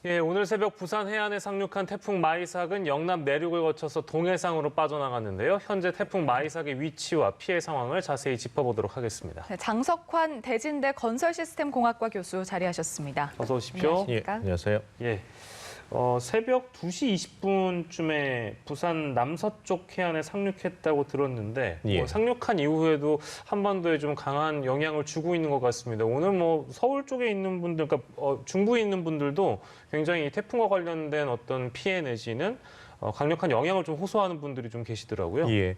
예, 오늘 새벽 부산 해안에 상륙한 태풍 마이삭은 영남 내륙을 거쳐서 동해상으로 빠져나갔는데요. 현재 태풍 마이삭의 위치와 피해 상황을 자세히 짚어보도록 하겠습니다. 네, 장석환 대진대 건설시스템공학과 교수 자리하셨습니다. 어서 오십시오. 안녕하십니까? 안녕하세요. 예, 새벽 2시 20분쯤에 부산 남서쪽 해안에 상륙했다고 들었는데 예. 상륙한 이후에도 한반도에 좀 강한 영향을 주고 있는 것 같습니다. 오늘 서울 쪽에 있는 분들, 그러니까 중부에 있는 분들도 굉장히 이 태풍과 관련된 어떤 피해 내지는 강력한 영향을 좀 호소하는 분들이 좀 계시더라고요. 예.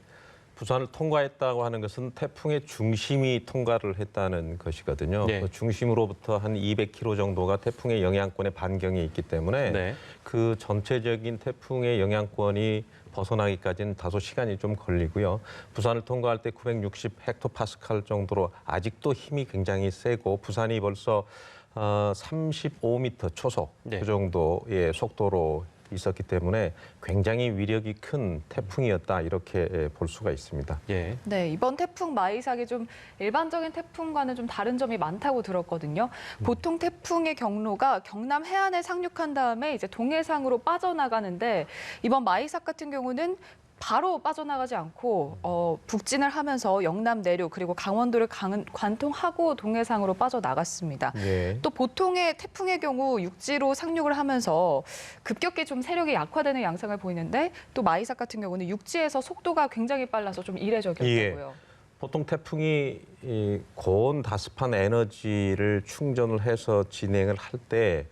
부산을 통과했다고 하는 것은 태풍의 중심이 통과를 했다는 것이거든요. 네. 그 중심으로부터 한 200km 정도가 태풍의 영향권에 반경이 있기 때문에 네. 그 전체적인 태풍의 영향권이 벗어나기까지는 다소 시간이 좀 걸리고요. 부산을 통과할 때 960헥토파스칼 정도로 아직도 힘이 굉장히 세고 부산이 벌써 35m 초속 네. 그 정도의 속도로 있었기 때문에 굉장히 위력이 큰 태풍이었다 이렇게 볼 수가 있습니다. 예. 네, 이번 태풍 마이삭이 좀 일반적인 태풍과는 좀 다른 점이 많다고 들었거든요. 보통 태풍의 경로가 경남 해안에 상륙한 다음에 이제 동해상으로 빠져나가는데 이번 마이삭 같은 경우는 바로 빠져나가지 않고 북진을 하면서 영남 내륙 그리고 강원도를 관통하고 동해상으로 빠져나갔습니다. 예. 또 보통의 태풍의 경우 육지로 상륙을 하면서 급격히 좀 세력이 약화되는 양상을 보이는데 또 마이삭 같은 경우는 육지에서 속도가 굉장히 빨라서 좀 이례적이었다고요. 보통 태풍이 이 고온 다습한 에너지를 충전을 해서 진행을 할 때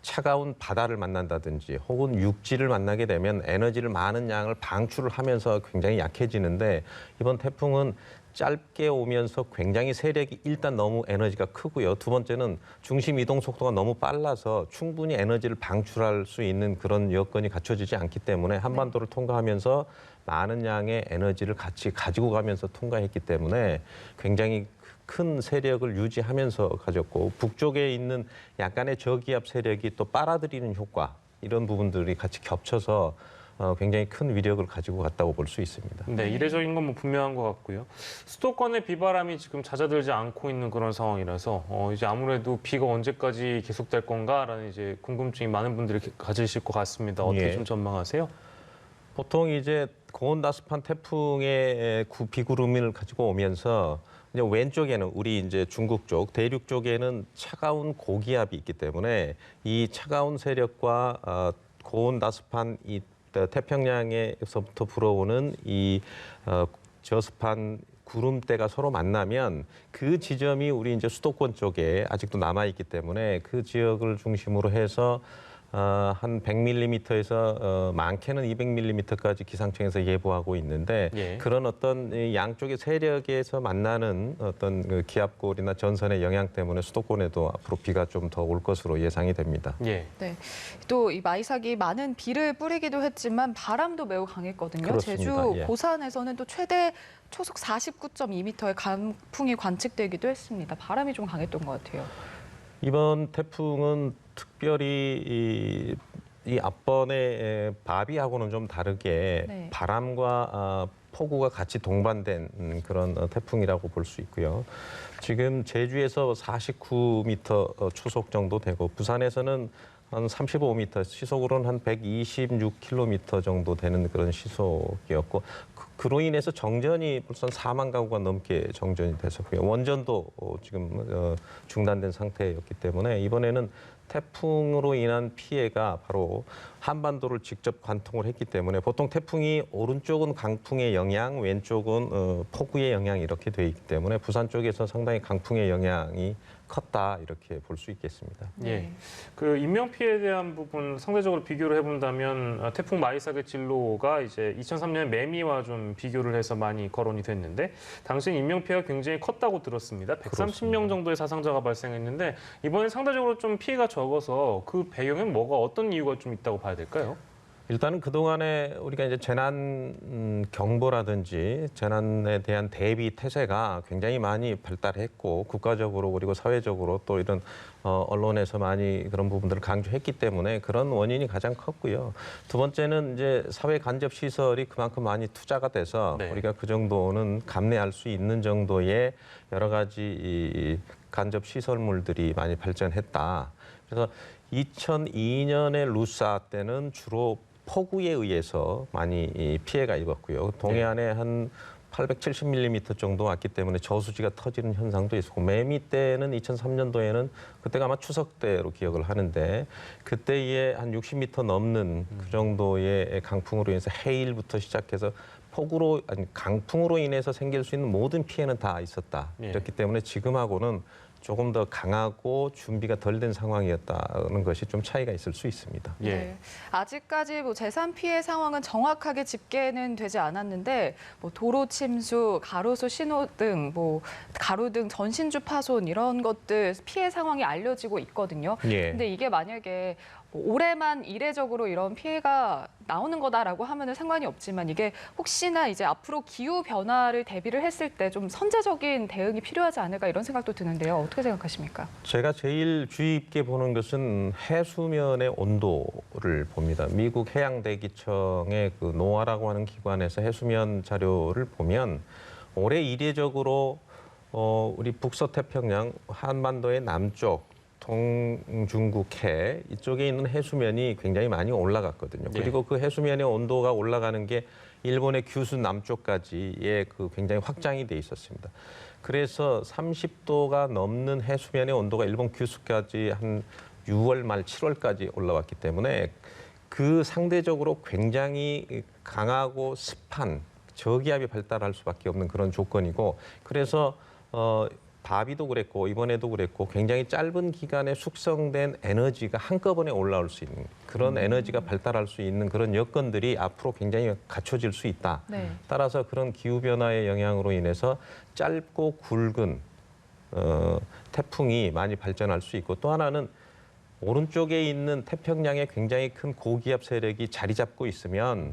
차가운 바다를 만난다든지 혹은 육지를 만나게 되면 에너지를 많은 양을 방출을 하면서 굉장히 약해지는데 이번 태풍은 짧게 오면서 굉장히 세력이 일단 너무 에너지가 크고요. 두 번째는 중심 이동 속도가 너무 빨라서 충분히 에너지를 방출할 수 있는 그런 여건이 갖춰지지 않기 때문에 한반도를 통과하면서 많은 양의 에너지를 같이 가지고 가면서 통과했기 때문에 굉장히 큰 세력을 유지하면서 가졌고 북쪽에 있는 약간의 저기압 세력이 또 빨아들이는 효과 이런 부분들이 같이 겹쳐서 굉장히 큰 위력을 가지고 갔다고 볼 수 있습니다. 네, 이례적인 건 분명한 것 같고요. 수도권의 비바람이 지금 잦아들지 않고 있는 그런 상황이라서 이제 아무래도 비가 언제까지 계속될 건가라는 이제 궁금증이 많은 분들이 가지실 것 같습니다. 어떻게 예. 좀 전망하세요? 보통 이제 고온다습한 태풍의 비구름을 가지고 오면서 이제 왼쪽에는 우리 이제 중국 쪽, 대륙 쪽에는 차가운 고기압이 있기 때문에 이 차가운 세력과 고온다습한 이 태평양에서부터 불어오는 이 저습한 구름대가 서로 만나면 그 지점이 우리 이제 수도권 쪽에 아직도 남아 있기 때문에 그 지역을 중심으로 해서 한 100mm에서 많게는 200mm까지 기상청에서 예보하고 있는데 예. 그런 어떤 양쪽의 세력에서 만나는 어떤 그 기압골이나 전선의 영향 때문에 수도권에도 앞으로 비가 좀 더 올 것으로 예상이 됩니다. 예. 네, 또 이 마이삭이 많은 비를 뿌리기도 했지만 바람도 매우 강했거든요. 그렇습니다. 제주 예. 고산에서는 또 최대 초속 49.2m의 강풍이 관측되기도 했습니다. 바람이 좀 강했던 것 같아요. 이번 태풍은 특별히 이 앞번의 바비하고는 좀 다르게 네. 바람과 폭우가 같이 동반된 그런 태풍이라고 볼 수 있고요. 지금 제주에서 49m 초속 정도 되고 부산에서는 한 35m, 시속으로는 한 126km 정도 되는 그런 시속이었고 그로 인해서 정전이 벌써 4만 가구가 넘게 정전이 됐었고요. 원전도 지금 중단된 상태였기 때문에 이번에는 태풍으로 인한 피해가 바로 한반도를 직접 관통을 했기 때문에 보통 태풍이 오른쪽은 강풍의 영향, 왼쪽은 폭우의 영향이 이렇게 돼 있기 때문에 부산 쪽에서 상당히 강풍의 영향이 컸다 이렇게 볼 수 있겠습니다. 예. 그 인명 피해에 대한 부분 상대적으로 비교를 해본다면 태풍 마이삭의 진로가 이제 2003년 매미와 좀 비교를 해서 많이 거론이 됐는데 당시 인명 피해가 굉장히 컸다고 들었습니다. 130명 정도의 사상자가 발생했는데 이번엔 상대적으로 좀 피해가 적어서 그 배경엔 뭐가 어떤 이유가 좀 있다고 봐야 될까요? 일단은 그동안에 우리가 이제 재난 경보라든지 재난에 대한 대비 태세가 굉장히 많이 발달했고 국가적으로 그리고 사회적으로 또 이런 언론에서 많이 그런 부분들을 강조했기 때문에 그런 원인이 가장 컸고요. 두 번째는 이제 사회 간접 시설이 그만큼 많이 투자가 돼서 네. 우리가 그 정도는 감내할 수 있는 정도의 여러 가지 이 간접 시설물들이 많이 발전했다. 그래서 2002년에 루사 때는 주로 폭우에 의해서 많이 이 피해가 입었고요. 동해안에 한 870mm 정도 왔기 때문에 저수지가 터지는 현상도 있었고, 매미 때는 2003년도에는 그때가 아마 추석 때로 기억을 하는데, 그때에 한 60m 넘는 그 정도의 강풍으로 인해서 해일부터 시작해서 폭우로 아니 강풍으로 인해서 생길 수 있는 모든 피해는 다 있었다. 예. 그렇기 때문에 지금하고는 조금 더 강하고 준비가 덜 된 상황이었다는 것이 좀 차이가 있을 수 있습니다. 예. 네. 아직까지 뭐 재산 피해 상황은 정확하게 집계는 되지 않았는데 뭐 도로 침수, 가로수 신호등, 뭐 가로등 전신주 파손 이런 것들 피해 상황이 알려지고 있거든요. 예. 근데 이게 만약에 뭐 올해만 이례적으로 이런 피해가 나오는 거다라고 하면은 상관이 없지만 이게 혹시나 이제 앞으로 기후 변화를 대비를 했을 때 좀 선제적인 대응이 필요하지 않을까 이런 생각도 드는데요. 어떻게 생각하십니까? 제가 제일 주의 깊게 보는 것은 해수면의 온도를 봅니다. 미국 해양대기청의 그 노아라고 하는 기관에서 해수면 자료를 보면 올해 이례적으로 우리 북서태평양 한반도의 남쪽 동중국해 이쪽에 있는 해수면이 굉장히 많이 올라갔거든요. 예. 그리고 그 해수면의 온도가 올라가는 게 일본의 규슈 남쪽까지의 그 굉장히 확장이 돼 있었습니다. 그래서 30도가 넘는 해수면의 온도가 일본 규슈까지 한 6월 말 7월까지 올라왔기 때문에 그 상대적으로 굉장히 강하고 습한 저기압이 발달할 수밖에 없는 그런 조건이고, 그래서 바비도 그랬고 이번에도 그랬고 굉장히 짧은 기간에 숙성된 에너지가 한꺼번에 올라올 수 있는 그런 에너지가 발달할 수 있는 그런 여건들이 앞으로 굉장히 갖춰질 수 있다. 네. 따라서 그런 기후변화의 영향으로 인해서 짧고 굵은 태풍이 많이 발전할 수 있고, 또 하나는 오른쪽에 있는 태평양에 굉장히 큰 고기압 세력이 자리 잡고 있으면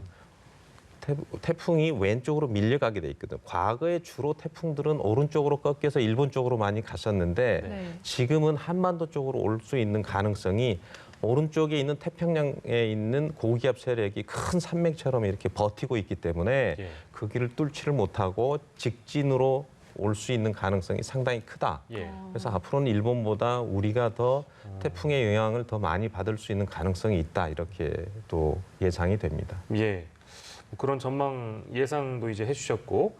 태풍이 왼쪽으로 밀려가게 돼 있거든. 과거에 주로 태풍들은 오른쪽으로 꺾여서 일본 쪽으로 많이 갔었는데 네. 지금은 한반도 쪽으로 올 수 있는 가능성이 오른쪽에 있는 태평양에 있는 고기압 세력이 큰 산맥처럼 이렇게 버티고 있기 때문에 예. 그 길을 뚫지를 못하고 직진으로 올 수 있는 가능성이 상당히 크다. 예. 그래서 앞으로는 일본보다 우리가 더 태풍의 영향을 더 많이 받을 수 있는 가능성이 있다. 이렇게 또 예상이 됩니다. 예. 그런 전망 예상도 이제 해주셨고,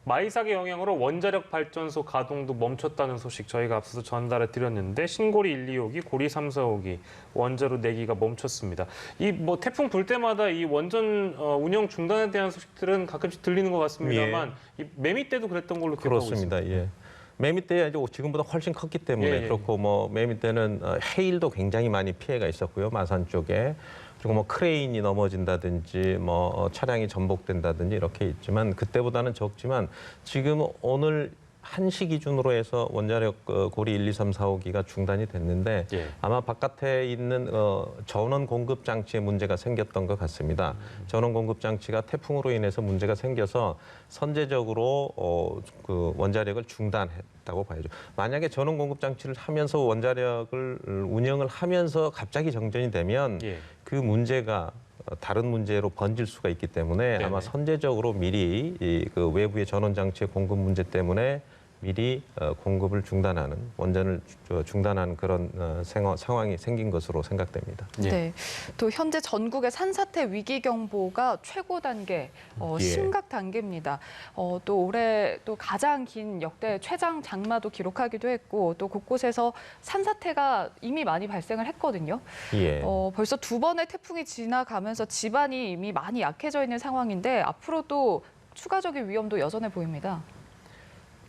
마이삭의 영향으로 원자력 발전소 가동도 멈췄다는 소식 저희가 앞서서 전달해 드렸는데, 신고리 1, 2호기, 고리 3, 4호기 원자로 4기가 멈췄습니다. 이 뭐 태풍 불 때마다 이 원전 운영 중단에 대한 소식들은 가끔씩 들리는 것 같습니다만, 이 매미 때도 그랬던 걸로 기억하고 있습니다. 그렇습니다. 예. 매미 때 이제 지금보다 훨씬 컸기 때문에 예, 예. 그렇고, 뭐 매미 때는 해일도 굉장히 많이 피해가 있었고요, 마산 쪽에. 그리고 뭐 크레인이 넘어진다든지 뭐 차량이 전복된다든지 이렇게 있지만 그때보다는 적지만, 지금 오늘 1시 기준으로 해서 원자력 고리 1, 2, 3, 4호기가 중단이 됐는데 예. 아마 바깥에 있는 전원 공급 장치에 문제가 생겼던 것 같습니다. 전원 공급 장치가 태풍으로 인해서 문제가 생겨서 선제적으로 그 원자력을 중단했다고 봐야죠. 만약에 전원 공급 장치를 하면서 원자력을 운영을 하면서 갑자기 정전이 되면 예. 그 문제가 다른 문제로 번질 수가 있기 때문에 아마 네네. 선제적으로 미리 그 외부의 전원 장치의 공급 문제 때문에 미리 공급을 중단하는, 원전을 중단하는 그런 상황이 생긴 것으로 생각됩니다. 예. 네. 또 현재 전국의 산사태 위기 경보가 최고 단계, 예. 심각 단계입니다. 또 올해 또 가장 긴 역대 최장 장마도 기록하기도 했고, 또 곳곳에서 산사태가 이미 많이 발생을 했거든요. 예. 벌써 2번의 태풍이 지나가면서 지반이 이미 많이 약해져 있는 상황인데 앞으로 또 추가적인 위험도 여전해 보입니다.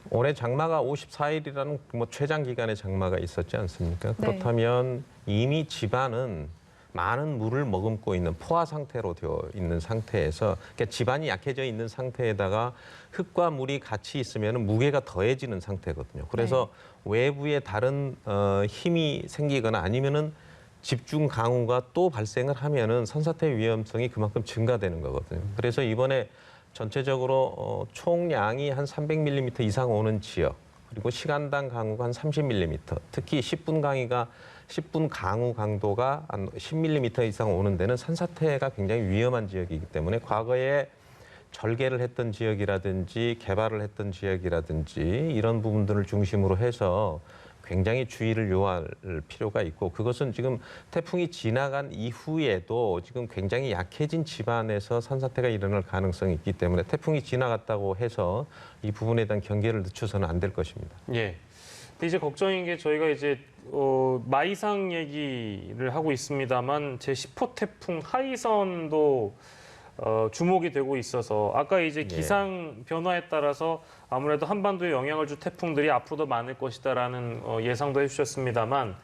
올해 장마가 54일이라는 뭐 최장 기간의 장마가 있었지 않습니까? 네. 그렇다면 이미 지반은 많은 물을 머금고 있는 포화 상태로 되어 있는 상태에서, 그러니까 지반이 약해져 있는 상태에다가 흙과 물이 같이 있으면 무게가 더해지는 상태거든요. 그래서 외부에 다른 힘이 생기거나 아니면은 집중 강우가 또 발생을 하면은 산사태 위험성이 그만큼 증가되는 거거든요. 그래서 이번에 전체적으로 총량이 한 300mm 이상 오는 지역, 그리고 시간당 강우가 한 30mm, 특히 10분 강우 강도가 한 10mm 이상 오는 데는 산사태가 굉장히 위험한 지역이기 때문에 과거에 절개를 했던 지역이라든지 개발을 했던 지역이라든지 이런 부분들을 중심으로 해서 굉장히 주의를 요할 필요가 있고 그것은 지금 태풍이 지나간 이후에도 지금 굉장히 약해진 집안에서 산사태가 일어날 가능성이 있기 때문에 태풍이 지나갔다고 해서 이 부분에 대한 경계를 늦춰서는 안 될 것입니다. 예. 근데 이제 걱정인 게 저희가 이제 마이상 얘기를 하고 있습니다만 제10호 태풍 하이선도 주목이 되고 있어서 아까 이제 기상 변화에 따라서 아무래도 한반도에 영향을 줄 태풍들이 앞으로도 많을 것이다라는 예상도 해주셨습니다만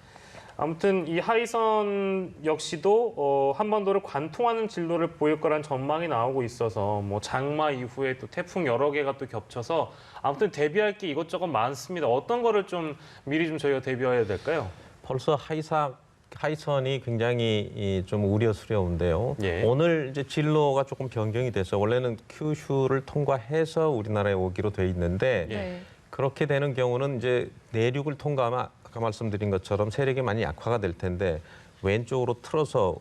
아무튼 이 하이선 역시도 한반도를 관통하는 진로를 보일 거란 전망이 나오고 있어서 뭐 장마 이후에 또 태풍 여러 개가 또 겹쳐서 아무튼 대비할 게 이것저것 많습니다. 어떤 거를 좀 미리 좀 저희가 대비해야 될까요? 벌써 하이선이 굉장히 좀 우려스러운데요. 예. 오늘 이제 진로가 조금 변경이 돼서 원래는 큐슈를 통과해서 우리나라에 오기로 돼 있는데 네. 그렇게 되는 경우는 이제 내륙을 통과하면 아까 말씀드린 것처럼 세력이 많이 약화가 될 텐데 왼쪽으로 틀어서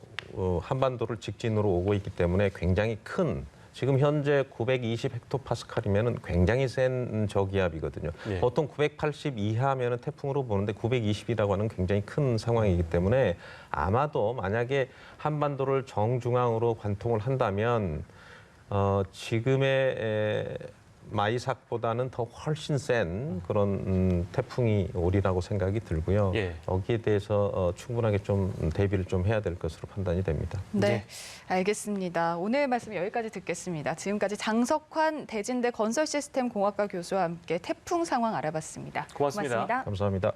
한반도를 직진으로 오고 있기 때문에 굉장히 큰 지금 현재 920 헥토파스칼이면은 굉장히 센 저기압이거든요. 예. 보통 980 이하면은 태풍으로 보는데 920이라고 하는 굉장히 큰 상황이기 때문에 아마도 만약에 한반도를 정중앙으로 관통을 한다면 지금의 마이삭보다는 더 훨씬 센 그런 태풍이 오리라고 생각이 들고요. 예. 여기에 대해서 충분하게 좀 대비를 좀 해야 될 것으로 판단이 됩니다. 네, 알겠습니다. 오늘 말씀 여기까지 듣겠습니다. 지금까지 장석환 대진대 건설시스템공학과 교수와 함께 태풍 상황 알아봤습니다. 고맙습니다. 감사합니다.